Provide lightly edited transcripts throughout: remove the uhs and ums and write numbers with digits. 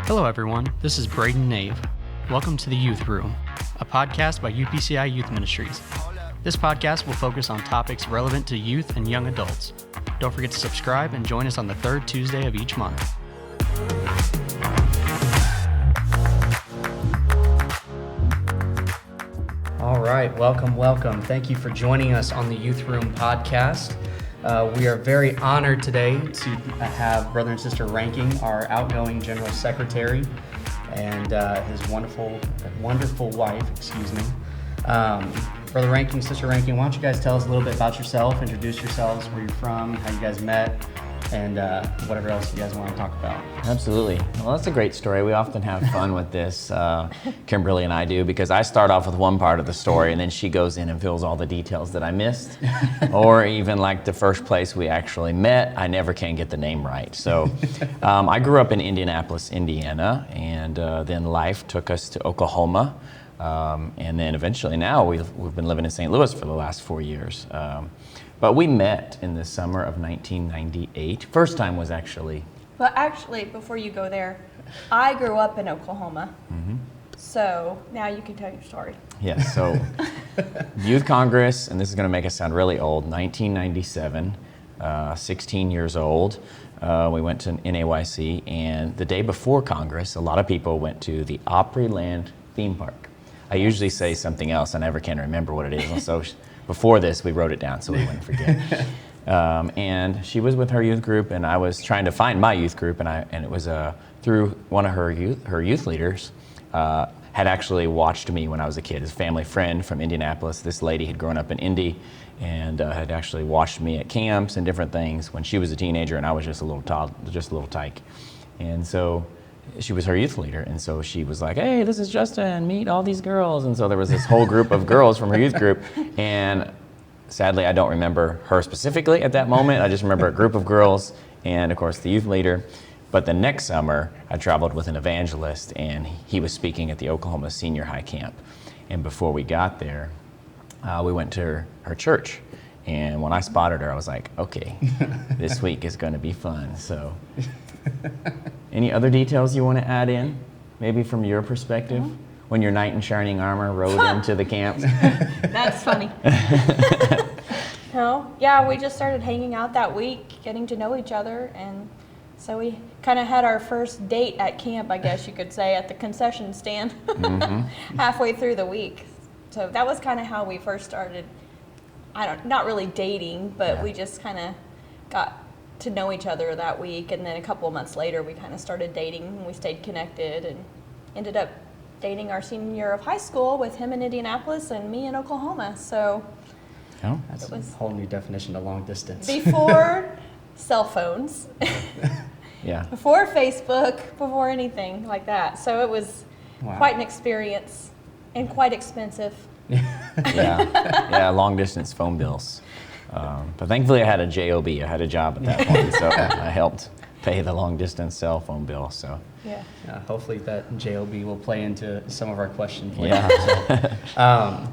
Hello everyone, this is Braden Nave. Welcome to the Youth Room, a podcast by UPCI Youth Ministries. This podcast will focus on topics relevant to youth and young adults. Don't forget to subscribe and join us on the third Tuesday of each month. All right, welcome. Thank you for joining us on the Youth Room podcast. We are very honored today to have Brother and Sister Reinking, our outgoing General Secretary, and his wonderful wife, Brother Reinking, Sister Reinking, why don't you guys tell us a little bit about yourself, introduce yourselves, where you're from, how you guys met, and whatever else you guys want to talk about. Absolutely. Well, that's a great story. We often have fun with this, Kimberly and I do, because I start off with one part of the story and then she goes in and fills all the details that I missed. Or even like the first place we actually met, I never can get the name right. So I grew up in Indianapolis, Indiana, and then life took us to Oklahoma. And then eventually now we've been living in St. Louis for the last 4 years. But we met in the summer of 1998. First time was actually... Well, actually, before you go there, I grew up in Oklahoma. Mm-hmm. So now you can tell your story. Yes, so Youth Congress, and this is going to make us sound really old, 1997, 16 years old. We went to NAYC, and the day before Congress, a lot of people went to the Opryland theme park. I usually say something else, I never can remember what it is, so before this, we wrote it down so we wouldn't forget. And she was with her youth group, and I was trying to find my youth group, and it was through one of her youth leaders had actually watched me when I was a kid. His family friend from Indianapolis. This lady had grown up in Indy and had actually watched me at camps and different things when she was a teenager, and I was just a little tyke. And so she was her youth leader, and so she was like, "Hey, this is Justin, meet all these girls." And so there was this whole group of girls from her youth group, and sadly I don't remember her specifically at that moment. I just remember a group of girls and of course the youth leader. But the next summer I traveled with an evangelist, and he was speaking at the Oklahoma Senior High Camp. And before we got there, we went to her church. And when I spotted her, I was like, okay, this week is going to be fun. So any other details you want to add in, maybe from your perspective, when your knight in shining armor rode into the camp? That's funny. Yeah, we just started hanging out that week, getting to know each other, and so we kind of had our first date at camp, I guess you could say, at the concession stand halfway through the week. So that was kind of how we first started. Not really dating, but we just kind of got to know each other that week, and then a couple of months later we kind of started dating, and we stayed connected and ended up dating our senior year of high school with him in Indianapolis and me in Oklahoma. So that's a whole new definition of long distance. Before cell phones, before Facebook, before anything like that. So it was quite an experience and quite expensive. Long distance phone bills. But thankfully I had a job. I had a job at that point, so I helped pay the long distance cell phone bill. So hopefully that job will play into some of our questions later. Yeah.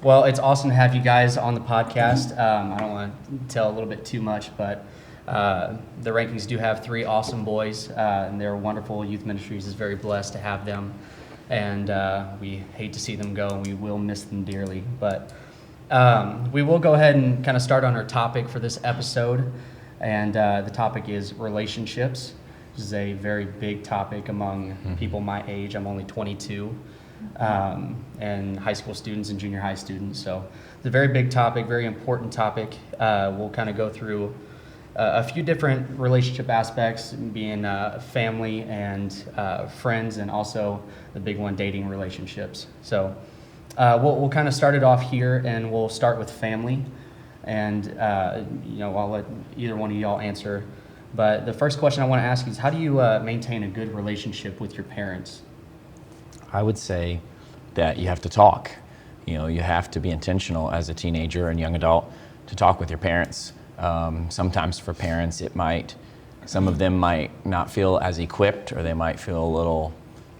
Well, it's awesome to have you guys on the podcast. I don't want to tell a little bit too much, but the Reinkings do have 3 awesome boys, and they're wonderful. Youth Ministries is very blessed to have them. And we hate to see them go, and we will miss them dearly. But we will go ahead and kind of start on our topic for this episode. And the topic is relationships. This is a very big topic among people my age. I'm only 22, and high school students and junior high students. So it's a very big topic, very important topic. We'll kind of go through a few different relationship aspects, being family and friends, and also the big one, dating relationships. So we'll kind of start it off here, and we'll start with family. And I'll let either one of y'all answer. But the first question I want to ask is, how do you maintain a good relationship with your parents? I would say that you have to talk. You have to be intentional as a teenager and young adult to talk with your parents. Sometimes for parents, some of them might not feel as equipped, or they might feel a little,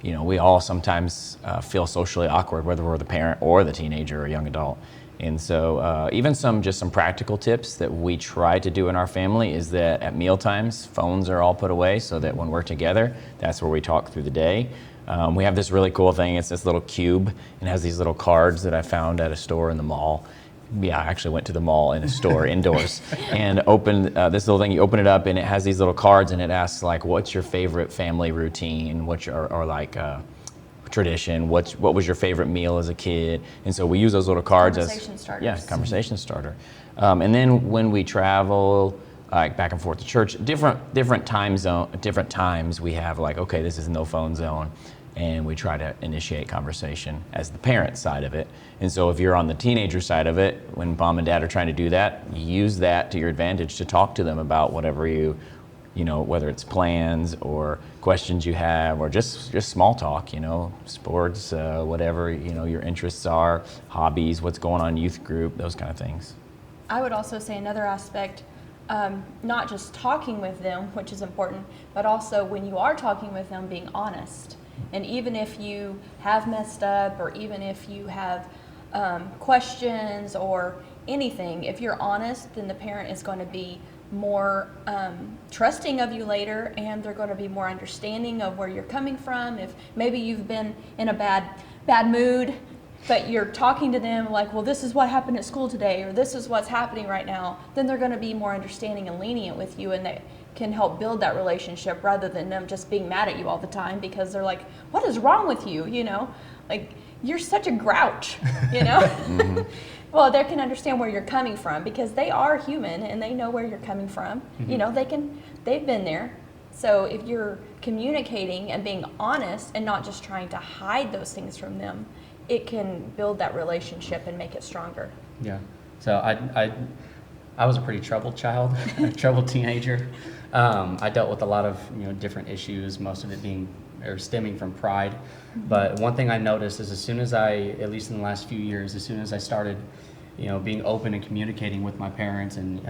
we all sometimes feel socially awkward, whether we're the parent or the teenager or young adult. And so even just some practical tips that we try to do in our family is that at meal times, phones are all put away so that when we're together, that's where we talk through the day. We have this really cool thing. It's this little cube and has these little cards that I found at a store in the mall. Yeah, I actually went to the mall in a store indoors and opened this little thing. You open it up and it has these little cards and it asks like, what's your favorite family routine? What's your, or like tradition? What was your favorite meal as a kid? And so we use those little cards Conversation starters. Yeah, conversation starter. And then when we travel like back and forth to church, different times we have like, okay, this is no phone zone. And we try to initiate conversation as the parent side of it. And so if you're on the teenager side of it, when mom and dad are trying to do that, use that to your advantage to talk to them about whatever you know, whether it's plans or questions you have or just small talk, you know, sports, whatever, you know, your interests are, hobbies, what's going on in youth group, those kind of things. I would also say another aspect, not just talking with them, which is important, but also when you are talking with them, being honest. And even if you have messed up or even if you have questions or anything, if you're honest, then the parent is going to be more trusting of you later, and they're going to be more understanding of where you're coming from. If maybe you've been in a bad mood, but you're talking to them like, well, this is what happened at school today, or this is what's happening right now, then they're going to be more understanding and lenient with you, and they can help build that relationship rather than them just being mad at you all the time because they're like, what is wrong with you? You know, like, you're such a grouch, you know? Mm-hmm. Well, they can understand where you're coming from because they are human and they know where you're coming from. Mm-hmm. You know, they've been there. So if you're communicating and being honest and not just trying to hide those things from them, it can build that relationship and make it stronger. Yeah. So I was a pretty troubled child, a troubled teenager. I dealt with a lot of different issues, most of it stemming from pride. Mm-hmm. But one thing I noticed is as soon as at least in the last few years, as soon as I started being open and communicating with my parents and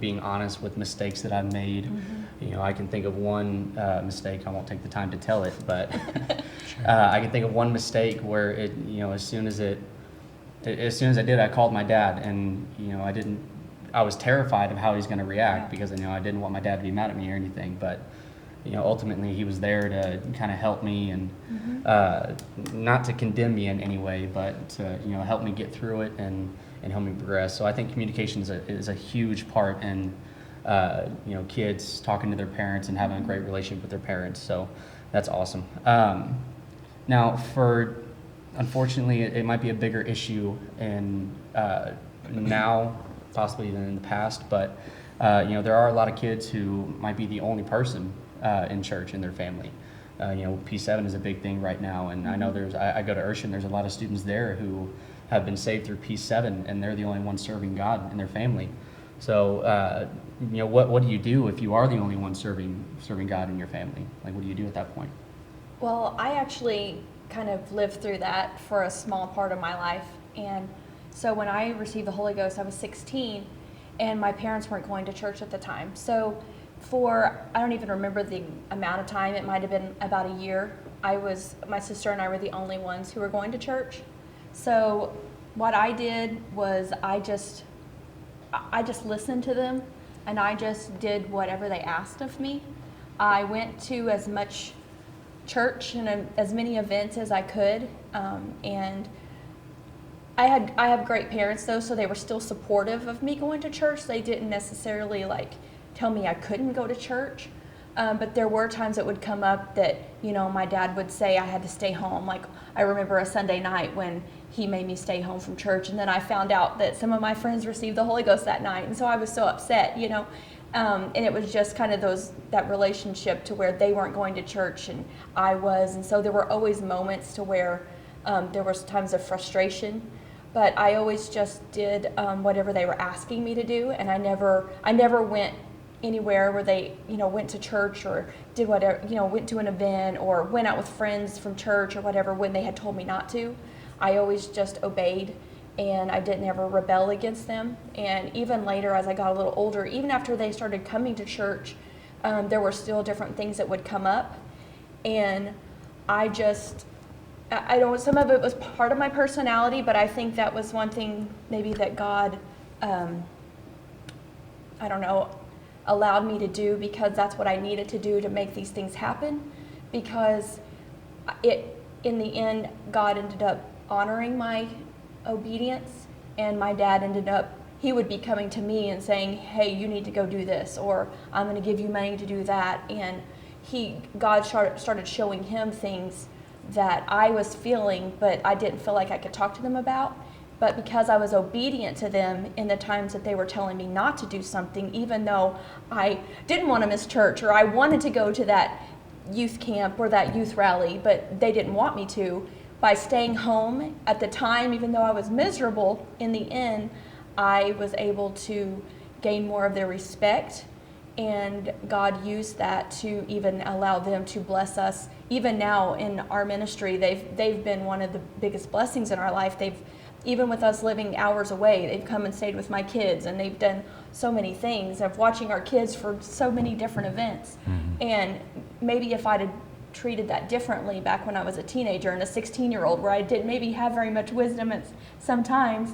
being honest with mistakes that I've made. Mm-hmm. I can think of one mistake. I won't take the time to tell it, but I can think of one mistake where as soon as I did, I called my dad, and I was terrified of how he's going to react because I didn't want my dad to be mad at me or anything, but ultimately he was there to kind of help me and mm-hmm. Not to condemn me in any way, but to help me get through it and help me progress. So I think communication is a huge part in kids talking to their parents and having a great relationship with their parents. So that's awesome. Now, unfortunately, it might be a bigger issue in now possibly than in the past, but there are a lot of kids who might be the only person in church in their family. P7 is a big thing right now, and I know I go to Urshan, there's a lot of students there who have been saved through P7, and they're the only ones serving God in their family. So, what do you do if you are the only one serving God in your family? Like, what do you do at that point? Well, I actually kind of lived through that for a small part of my life, and so when I received the Holy Ghost, I was 16, and my parents weren't going to church at the time. So I don't even remember the amount of time, it might have been about a year, my sister and I were the only ones who were going to church. So what I did was I just listened to them, and I just did whatever they asked of me. I went to as much church and as many events as I could, and I have great parents though, so they were still supportive of me going to church. They didn't necessarily tell me I couldn't go to church, but there were times it would come up that my dad would say I had to stay home. Like, I remember a Sunday night when he made me stay home from church, and then I found out that some of my friends received the Holy Ghost that night, and so I was so upset, and it was just kind of that relationship to where they weren't going to church and I was, and so there were always moments to where there was times of frustration. But I always just did whatever they were asking me to do, and I never went anywhere where they, went to church or did whatever, went to an event or went out with friends from church or whatever when they had told me not to. I always just obeyed, and I didn't ever rebel against them. And even later, as I got a little older, even after they started coming to church, there were still different things that would come up, and I just I don't, some of it was part of my personality, but I think that was one thing maybe that God, I don't know, allowed me to do, because that's what I needed to do to make these things happen. Because in the end, God ended up honoring my obedience, and my dad ended up, he would be coming to me and saying, hey, you need to go do this, or I'm going to give you money to do that. And God started showing him things that I was feeling, but I didn't feel like I could talk to them about. But because I was obedient to them in the times that they were telling me not to do something, even though I didn't want to miss church, or I wanted to go to that youth camp or that youth rally, but they didn't want me to, by staying home at the time, even though I was miserable, in the end, I was able to gain more of their respect. And God used that to even allow them to bless us. Even now in our ministry, they've been one of the biggest blessings in our life. Even with us living hours away, they've come and stayed with my kids, and they've done so many things of watching our kids for so many different events. Mm-hmm. And maybe if I'd have treated that differently back when I was a teenager and a 16-year-old, where I didn't maybe have very much wisdom at sometimes,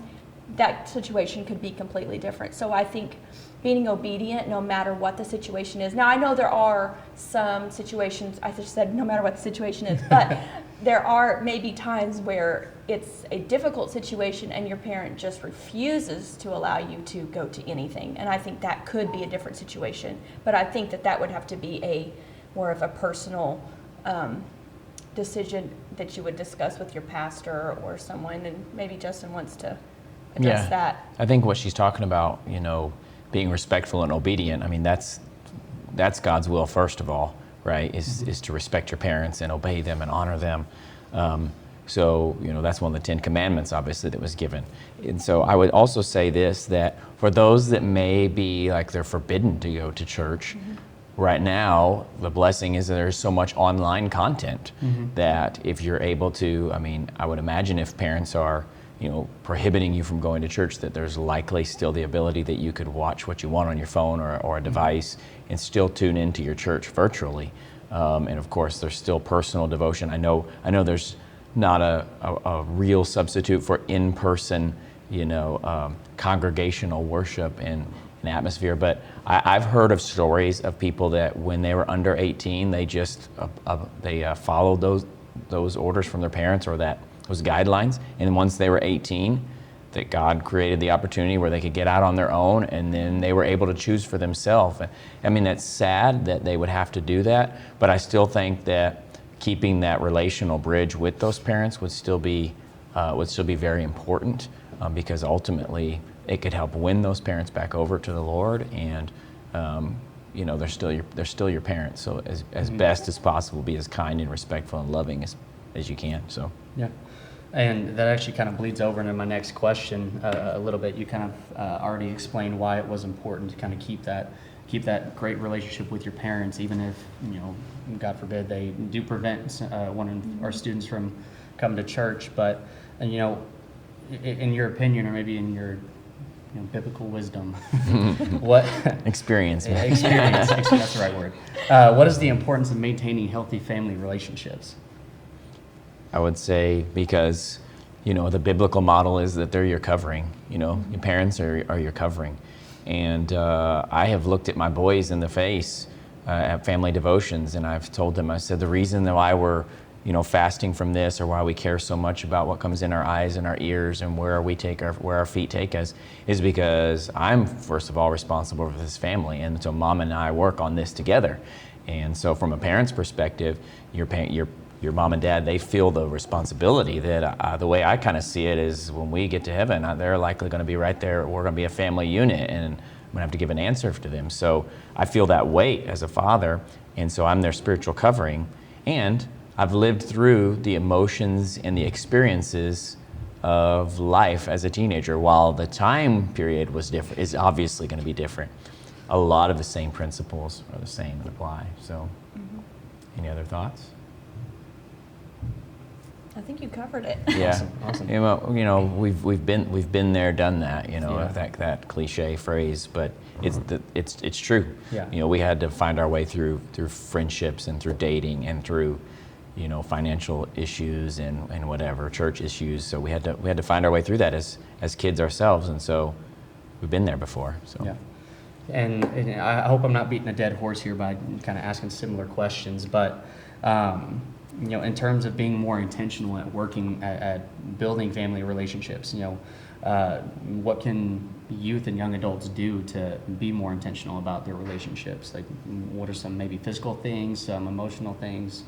that situation could be completely different. So I think being obedient no matter what the situation is. Now, I know there are some situations, I just said no matter what the situation is, but there are maybe times where it's a difficult situation and your parent just refuses to allow you to go to anything. And I think that could be a different situation. But I think that would have to be more of a personal decision that you would discuss with your pastor or someone. And maybe Justin wants to address that. I think what she's talking about, being respectful and obedient, I mean, that's God's will, first of all, right? Is to respect your parents and obey them and honor them. So, that's one of the 10 Commandments, obviously, that was given. And so I would also say this, that for those that may be like they're forbidden to go to church, right now, the blessing is that there's so much online content that if you're able to, I would imagine if parents are prohibiting you from going to church, that there's likely still the ability that you could watch what you want on your phone or a device and still tune into your church virtually. And of course, there's still personal devotion. I know there's not a real substitute for in-person, congregational worship and atmosphere, but I've heard of stories of people that when they were under 18, they just followed those orders from their parents or those guidelines, and once they were 18, that God created the opportunity where they could get out on their own, and then they were able to choose for themselves. That's sad that they would have to do that, but I still think that keeping that relational bridge with those parents would still be very important, because ultimately it could help win those parents back over to the Lord, and they're still your parents. So as best as possible, be as kind and respectful and loving as you can. So yeah. And that actually kind of bleeds over into my next question a little bit. You kind of already explained why it was important to kind of keep that great relationship with your parents, even if, God forbid, they do prevent one of our students from coming to church. But, in your opinion, or maybe in your biblical wisdom, what experience? Experience, that's the right word. What is the importance of maintaining healthy family relationships? I would say because, the biblical model is that they're your covering. Your parents are your covering. And I have looked at my boys in the face at family devotions, and I've told them, I said, the reason why we're, fasting from this, or why we care so much about what comes in our eyes and our ears and where our feet take us, is because I'm, first of all, responsible for this family. And so Mom and I work on this together. And so from a parent's perspective, your mom and dad, they feel the responsibility that the way I kind of see it is when we get to heaven, they're likely going to be right there. We're going to be a family unit, and I'm going to have to give an answer to them. So I feel that weight as a father, and so I'm their spiritual covering. And I've lived through the emotions and the experiences of life as a teenager. While the time period is obviously going to be different, a lot of the same principles are the same and apply. So, any other thoughts? I think you covered it. Yeah, awesome. We've been there, done that. That cliche phrase, but it's true. Yeah. We had to find our way through friendships and through dating and through, financial issues and whatever, church issues. So we had to find our way through that as kids ourselves, and so we've been there before. So. Yeah. And I hope I'm not beating a dead horse here by kind of asking similar questions, but in terms of being more intentional at working at building family relationships, what can youth and young adults do to be more intentional about their relationships? Like, what are some maybe physical things, some emotional things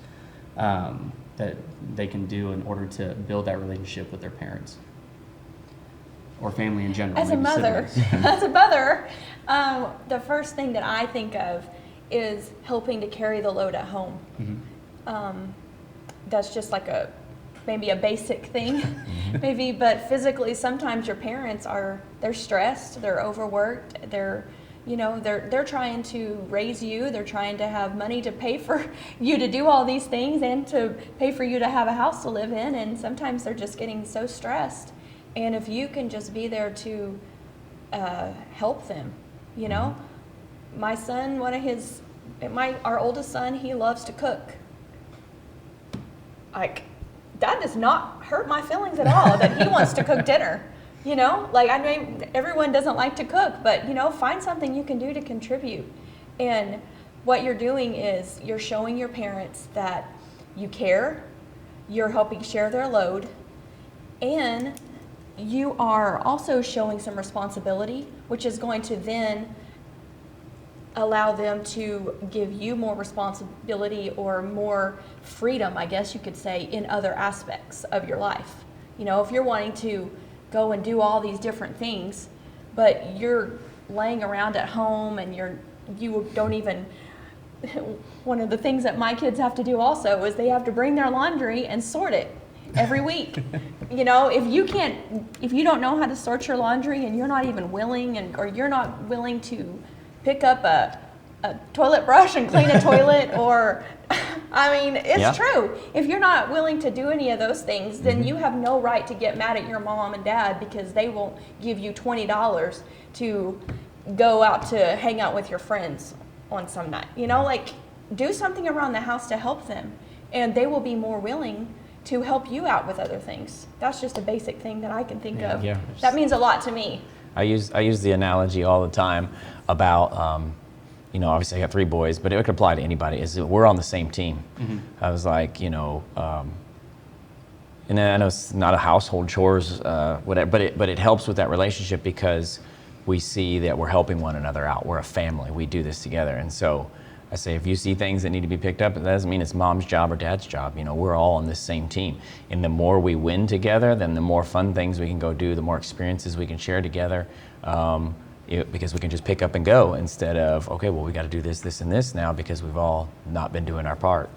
that they can do in order to build that relationship with their parents or family in general? As a mother, the first thing that I think of is helping to carry the load at home. Mm-hmm. That's just like maybe a basic thing, maybe, but physically sometimes your parents they're stressed, they're overworked, they're trying to raise you, they're trying to have money to pay for you to do all these things and to pay for you to have a house to live in, and sometimes they're just getting so stressed. And if you can just be there to help them, my son, our oldest son, he loves to cook. Like, that does not hurt my feelings at all that he wants to cook dinner. I mean, everyone doesn't like to cook, but find something you can do to contribute. And what you're doing is you're showing your parents that you care, you're helping share their load, and you are also showing some responsibility, which is going to then allow them to give you more responsibility or more freedom, I guess you could say, in other aspects of your life. If you're wanting to go and do all these different things, but you're laying around at home and you don't even, one of the things that my kids have to do also is they have to bring their laundry and sort it every week. If you don't know how to sort your laundry and you're not even willing or you're not willing to pick up a toilet brush and clean a toilet, or it's true. If you're not willing to do any of those things, then you have no right to get mad at your mom and dad because they won't give you $20 to go out to hang out with your friends on some night. Do something around the house to help them, and they will be more willing to help you out with other things. That's just a basic thing that I can think of. Yeah. That means a lot to me. I use the analogy all the time about, obviously I got 3 boys, but it could apply to anybody, is that we're on the same team. Mm-hmm. I was like, and then I know it's not a household chores, whatever, but it helps with that relationship because we see that we're helping one another out. We're a family. We do this together. And so I say, if you see things that need to be picked up, it doesn't mean it's mom's job or dad's job. We're all on this same team. And the more we win together, then the more fun things we can go do, the more experiences we can share together, because we can just pick up and go instead of, okay, well, we got to do this, this, and this now because we've all not been doing our part.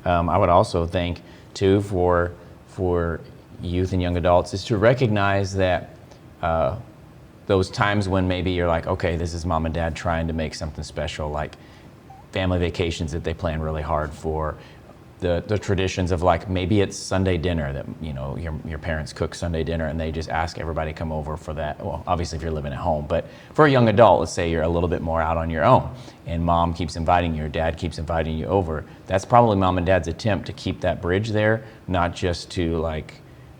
I would also think, too, for youth and young adults is to recognize that those times when maybe you're like, okay, this is mom and dad trying to make something special, like family vacations that they plan really hard for, the traditions of like maybe it's Sunday dinner that your parents cook Sunday dinner and they just ask everybody to come over for that. Well, obviously if you're living at home, but for a young adult, let's say you're a little bit more out on your own and mom keeps inviting you or dad keeps inviting you over. That's probably mom and dad's attempt to keep that bridge there, not just to like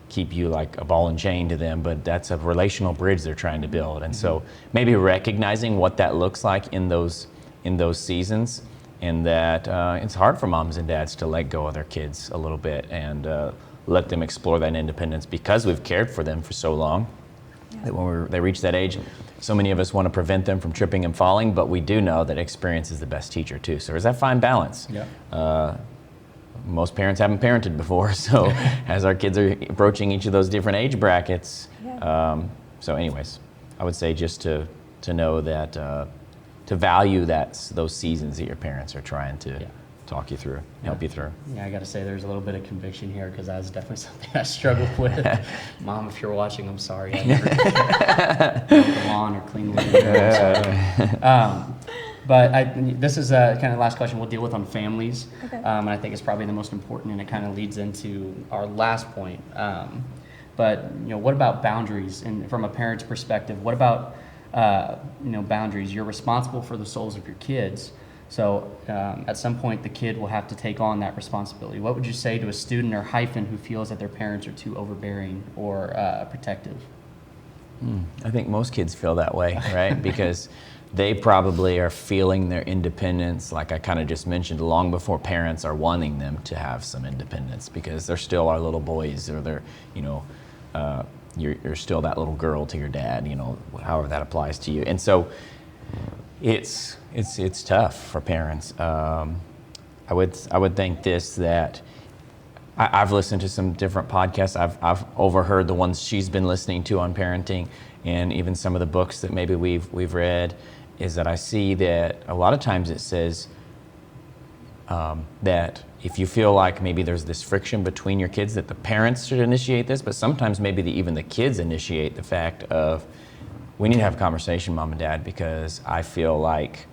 keep you like a ball and chain to them, but that's a relational bridge they're trying to build. And so maybe recognizing what that looks like in those seasons, and that it's hard for moms and dads to let go of their kids a little bit and let them explore that independence because we've cared for them for so long. Yeah. That when they reach that age, so many of us want to prevent them from tripping and falling, but we do know that experience is the best teacher too. So there's that fine balance. Yeah. Most parents haven't parented before, so as our kids are approaching each of those different age brackets. Yeah. So anyways, I would say just to know that to value those seasons that your parents are trying to talk you through, help you through. Yeah, I got to say there's a little bit of conviction here because that's definitely something I struggled with. Mom, if you're watching, I'm sorry. I never mowed the lawn or cleaned the living room. But this is kind of the last question we'll deal with on families. Okay. And I think it's probably the most important, and it kind of leads into our last point. But what about boundaries? And from a parent's perspective, what about boundaries? You're responsible for the souls of your kids. So at some point, the kid will have to take on that responsibility. What would you say to a student or hyphen who feels that their parents are too overbearing or protective? I think most kids feel that way, right? Because they probably are feeling their independence, like I kind of just mentioned, long before parents are wanting them to have some independence, because they're still our little boys, or they're, you're still that little girl to your dad, however that applies to you. And so it's tough for parents. I would think this, that I've listened to some different podcasts. I've overheard the ones she's been listening to on parenting, and even some of the books that maybe we've read, is that I see that a lot of times it says that if you feel like maybe there's this friction between your kids, that the parents should initiate this, but sometimes maybe even the kids initiate the fact of, we need to have a conversation, Mom and Dad, because I feel like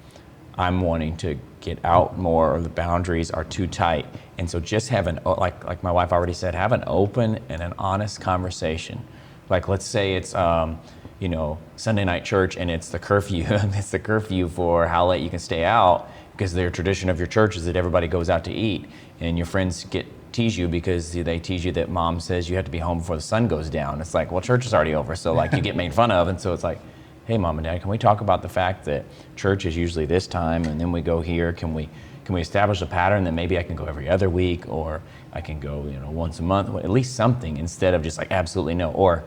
I'm wanting to get out more, or the boundaries are too tight. And so just have like my wife already said, have an open and an honest conversation. Like, let's say it's Sunday night church, and it's the curfew. It's the curfew for how late you can stay out, because their tradition of your church is that everybody goes out to eat, and your friends tease you because they tease you that mom says you have to be home before the sun goes down. It's like, well, church is already over, so like you get made fun of. And so it's like, hey, Mom and Dad, can we talk about the fact that church is usually this time, and then we go here? Can we establish a pattern that maybe I can go every other week, or I can go once a month, at least something, instead of just like absolutely no. Or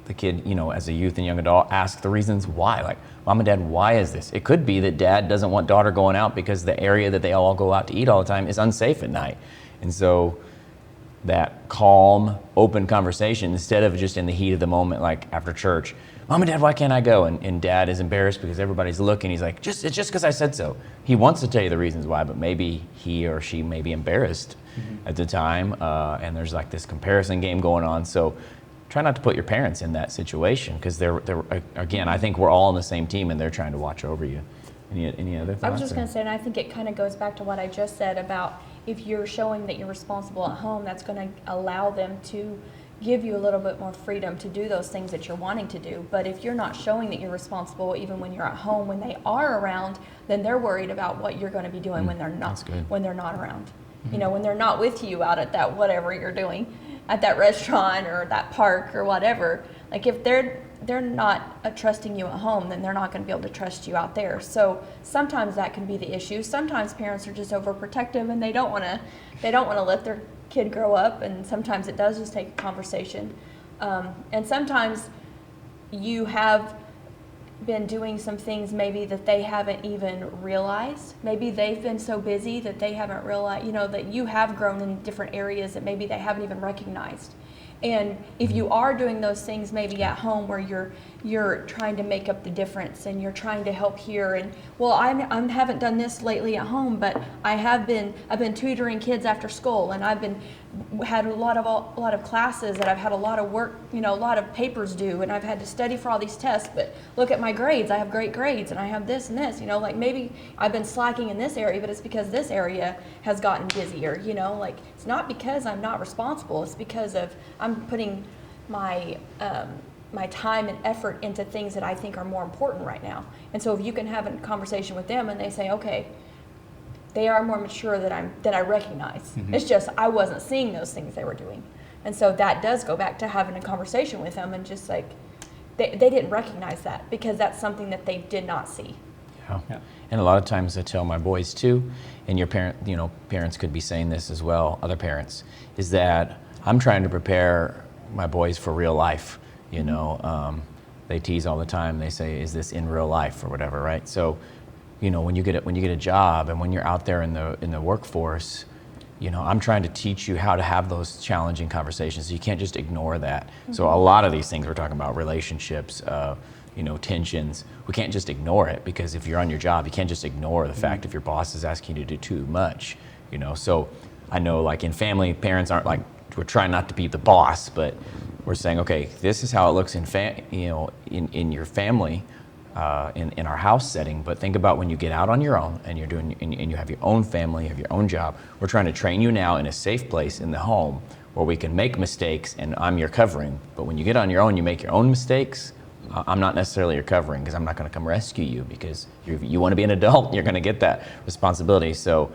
the kid, as a youth and young adult, ask the reasons why. Like, Mom and Dad, why is this? It could be that Dad doesn't want daughter going out because the area that they all go out to eat all the time is unsafe at night. And so that calm, open conversation, instead of just in the heat of the moment, like after church, Mom and Dad, why can't I go? And Dad is embarrassed because everybody's looking. He's like, it's just because I said so. He wants to tell you the reasons why, but maybe he or she may be embarrassed at the time, and there's like this comparison game going on. So try not to put your parents in that situation, because they're again, I think we're all on the same team, and they're trying to watch over you. Any other thoughts? I was just going to say, and I think it kind of goes back to what I just said about, if you're showing that you're responsible at home, that's going to allow them to give you a little bit more freedom to do those things that you're wanting to do. But if you're not showing that you're responsible, even when you're at home, when they are around, then they're worried about what you're going to be doing when they're not around. When they're not with you out at that whatever you're doing, at that restaurant or that park or whatever. Like, if they're not trusting you at home, then they're not going to be able to trust you out there. So sometimes that can be the issue. Sometimes parents are just overprotective, and they don't want to let their kid grow up, and sometimes it does just take a conversation. And sometimes you have been doing some things maybe that they haven't even realized. Maybe they've been so busy that they haven't realized, that you have grown in different areas that maybe they haven't even recognized. And if you are doing those things maybe at home, where you're trying to make up the difference, and you're trying to help here, and well, I haven't done this lately at home, but I've been tutoring kids after school, and I've had a lot of classes that I've had a lot of work, a lot of papers due, and I've had to study for all these tests, but look at my grades, I have great grades, and I have this and this, like maybe I've been slacking in this area, but it's because this area has gotten busier, like it's not because I'm not responsible, it's because I'm putting my time and effort into things that I think are more important right now. And so if you can have a conversation with them, and they say, okay, they are more mature than I recognize. It's just I wasn't seeing those things they were doing. And so that does go back to having a conversation with them, and just like they didn't recognize that, because that's something that they did not see. Yeah. And a lot of times I tell my boys too, and your parents could be saying this as well, other parents, is that I'm trying to prepare my boys for real life. They tease all the time. They say, "Is this in real life?" or whatever, right? So, when you get a job, and when you're out there in the workforce, I'm trying to teach you how to have those challenging conversations. So you can't just ignore that. So a lot of these things we're talking about, relationships, tensions, we can't just ignore it, because if you're on your job, you can't just ignore the fact if your boss is asking you to do too much. So I know, like in family, parents aren't like, we're trying not to be the boss, but we're saying, okay, this is how it looks in your family, in our house setting. But think about when you get out on your own, and and you have your own family, you have your own job. We're trying to train you now in a safe place in the home, where we can make mistakes, and I'm your covering. But when you get on your own, you make your own mistakes. I'm not necessarily your covering because I'm not going to come rescue you because you want to be an adult. You're going to get that responsibility. So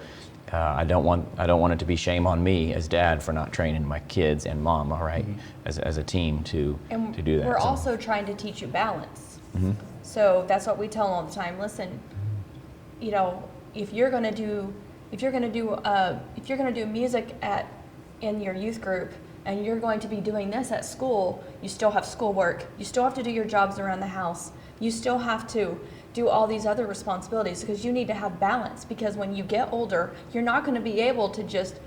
I don't want it to be shame on me as dad for not training my kids and mom. All right, as a team to do that. We're also trying to teach you balance. So that's what we tell them all the time. Listen, you know, if you're going to do music in your youth group, and you're going to be doing this at school, you still have schoolwork. You still have to do your jobs around the house. You still have to do all these other responsibilities because you need to have balance, because when you get older, you're not going to be able to just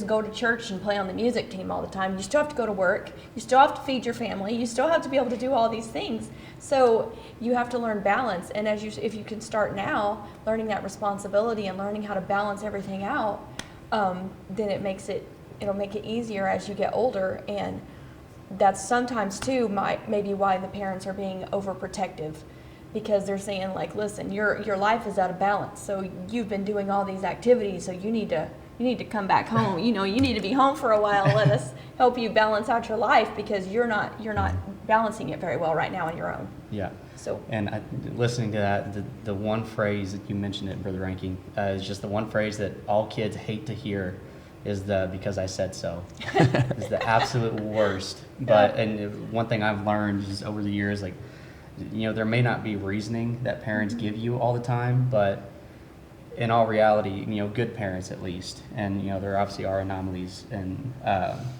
go to church and play on the music team all the time. You still have to go to work. You still have to feed your family. You still have to be able to do all these things. So you have to learn balance. And if you can start now learning that responsibility and learning how to balance everything out, then it'll make it easier as you get older. And that's sometimes too maybe why the parents are being overprotective, because they're saying like, listen, your life is out of balance, so you've been doing all these activities, so you need to come back home. You know, you need to be home for a while. Let us help you balance out your life, because you're not balancing it very well right now on your own. Yeah. So, and listening to that, the one phrase that you mentioned it, Brother Reinking, is just the one phrase that all kids hate to hear, is the "because I said so." Is the absolute worst. But and one thing I've learned just over the years, like, you know, there may not be reasoning that parents give you all the time, but in all reality, you know, good parents at least, and you know, there obviously are anomalies, and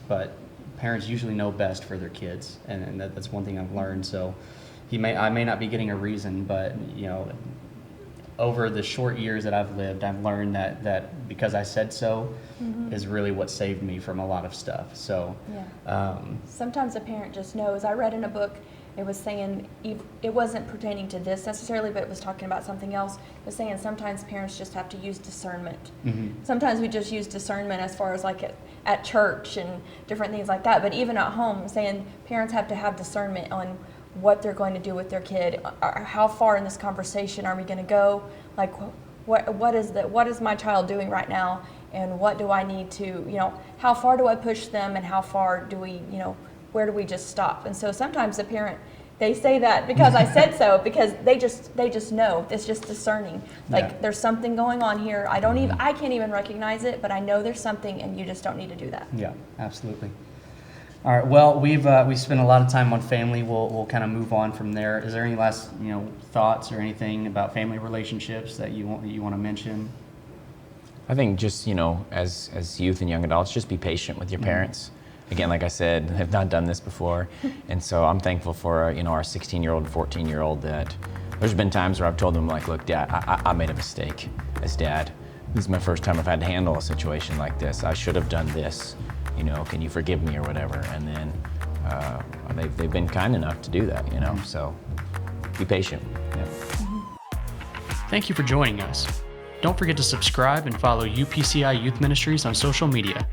but parents usually know best for their kids, and that's one thing I've learned. So I may not be getting a reason, but you know, over the short years that I've lived, I've learned that because I said so is really what saved me from a lot of stuff. So sometimes a parent just knows. I read in a book, it was saying, it wasn't pertaining to this necessarily, but it was talking about something else. It was saying sometimes parents just have to use discernment. Sometimes we just use discernment as far as like at church and different things like that. But even at home, saying parents have to have discernment on what they're going to do with their kid. How far in this conversation are we going to go? Like, what is my child doing right now? And what do I need to, you know, how far do I push them, and how far do we, you know, where do we just stop? And so sometimes the parent, they say that because I said so, because they just know. It's just discerning. Like, there's something going on here. I can't even recognize it, but I know there's something, and you just don't need to do that. Yeah, absolutely. All right. Well, we've spent a lot of time on family. We'll kind of move on from there. Is there any last thoughts or anything about family relationships that you want to mention? I think just as youth and young adults, just be patient with your parents. Again, like I said, I've not done this before, and so I'm thankful for our 16-year-old and 14-year-old that there's been times where I've told them, like, look, Dad, I made a mistake as dad. This is my first time I've had to handle a situation like this. I should have done this. Can you forgive me or whatever? And then they've been kind enough to do that. So be patient. Yeah. Thank you for joining us. Don't forget to subscribe and follow UPCI Youth Ministries on social media.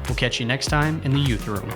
We'll catch you next time in the Youth Room.